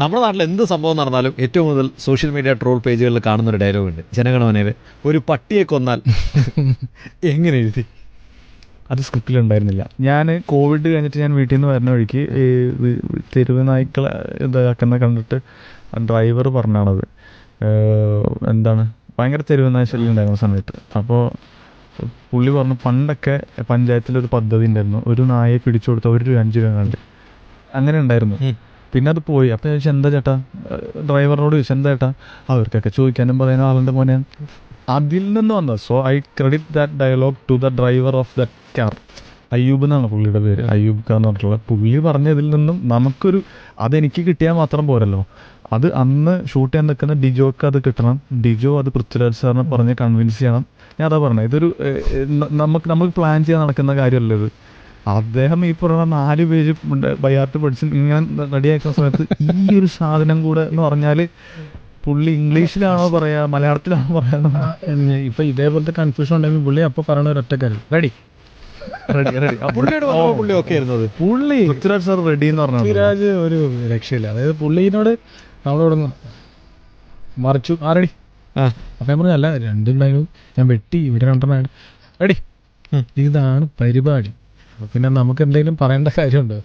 നമ്മുടെ നാട്ടിൽ എന്ത് സംഭവം നടന്നാലും ഏറ്റവും കൂടുതൽ സോഷ്യൽ മീഡിയ ട്രോൾ പേജുകളിൽ കാണുന്ന ഒരു ഡയലോഗ് ഉണ്ട്. ജനഗണമനയിൽ ഒരു പട്ടിയെ കൊന്നാൽ എങ്ങനെ എഴുതി? അത് സ്ക്രിപ്റ്റിലുണ്ടായിരുന്നില്ല. ഞാൻ കോവിഡ് കഴിഞ്ഞിട്ട് ഞാൻ വീട്ടിൽ നിന്ന് വരുന്ന വഴിക്ക് ഈ തെരുവ് നായ്ക്കളെ ഇതാക്കുന്ന കണ്ടിട്ട് ഡ്രൈവർ പറഞ്ഞാണത്. എന്താണ് ഭയങ്കര തെരുവ് നായ ശല്യം ഉണ്ടായിരുന്ന സമയത്ത്. അപ്പോൾ പുള്ളി പറഞ്ഞു പണ്ടൊക്കെ പഞ്ചായത്തിലൊരു പദ്ധതി ഉണ്ടായിരുന്നു, ഒരു നായയെ പിടിച്ചു കൊടുത്താൽ 1 രൂപ 5 രൂപ കണ്ട് അങ്ങനെ ഉണ്ടായിരുന്നു. പിന്നെ അത് പോയി. അപ്പോൾ ചോദിച്ചാൽ എന്താ ചേട്ടാ, ഡ്രൈവറിനോട് ചോദിച്ചാൽ എന്താ ചേട്ടാ, അവർക്കൊക്കെ ചോദിക്കാനും പറയാനും ആളുടെ മോനെ. അതിൽ നിന്ന് വന്നത്. So I credit that dialogue to the driver of the car. Ayub എന്നാണ് പുള്ളിയുടെ പേര്, അയ്യൂബ് ഖാൻ എന്ന് പറഞ്ഞിട്ടുള്ള പുള്ളി പറഞ്ഞതിൽ നിന്നും നമുക്കൊരു അതെനിക്ക് കിട്ടിയാൽ മാത്രം പോരല്ലോ, അത് അന്ന് ഷൂട്ട് ചെയ്യാൻ നിൽക്കുന്ന ഡിജോക്ക് അത് കിട്ടണം. ഡിജോ അത് പൃഥ്വിരാജ് സാറിനെ പറഞ്ഞ് കൺവിൻസ് ചെയ്യണം. ഞാൻ അതാ പറഞ്ഞത്, ഇതൊരു നമുക്ക് പ്ലാൻ ചെയ്യാൻ നടക്കുന്ന കാര്യമല്ല ഇത്. അദ്ദേഹം ഈ പറഞ്ഞ 4 പേജ് ബൈഹാർട്ട് പഠിച്ച് ഇങ്ങനെ റെഡിയാക്കുന്ന സമയത്ത് ഈ ഒരു സാധനം കൂടെ എന്ന് പറഞ്ഞാൽ പുള്ളി ഇംഗ്ലീഷിലാണോ പറയാ മലയാളത്തിലാണോ പറയാ? ഇപ്പൊ ഇതേപോലത്തെ കൺഫ്യൂഷൻ ഉണ്ടെങ്കിൽ പുള്ളി അപ്പൊ പറയണ ഒരു ഒറ്റക്കാര്യം റെഡി പുള്ളി ഒക്കെ ആയിരുന്നത്. പുള്ളി പൃഥ്വിരാജ് സാർ റെഡി എന്ന് പറഞ്ഞു. പൃഥ്വിരാജ് ഒരു രക്ഷയില്ല. അതായത് പുള്ളിനോട് നമ്മളോട് മറിച്ചു റെഡി. അപ്പം ഞാൻ പറഞ്ഞു അല്ല 2 ഉണ്ടായിരുന്നു, ഞാൻ വെട്ടി ഇവിടെ 2 റെഡി, ഇതാണ് പരിപാടി. പിന്നെ നമുക്ക് എന്തെങ്കിലും പറയേണ്ട കാര്യമുണ്ടോ?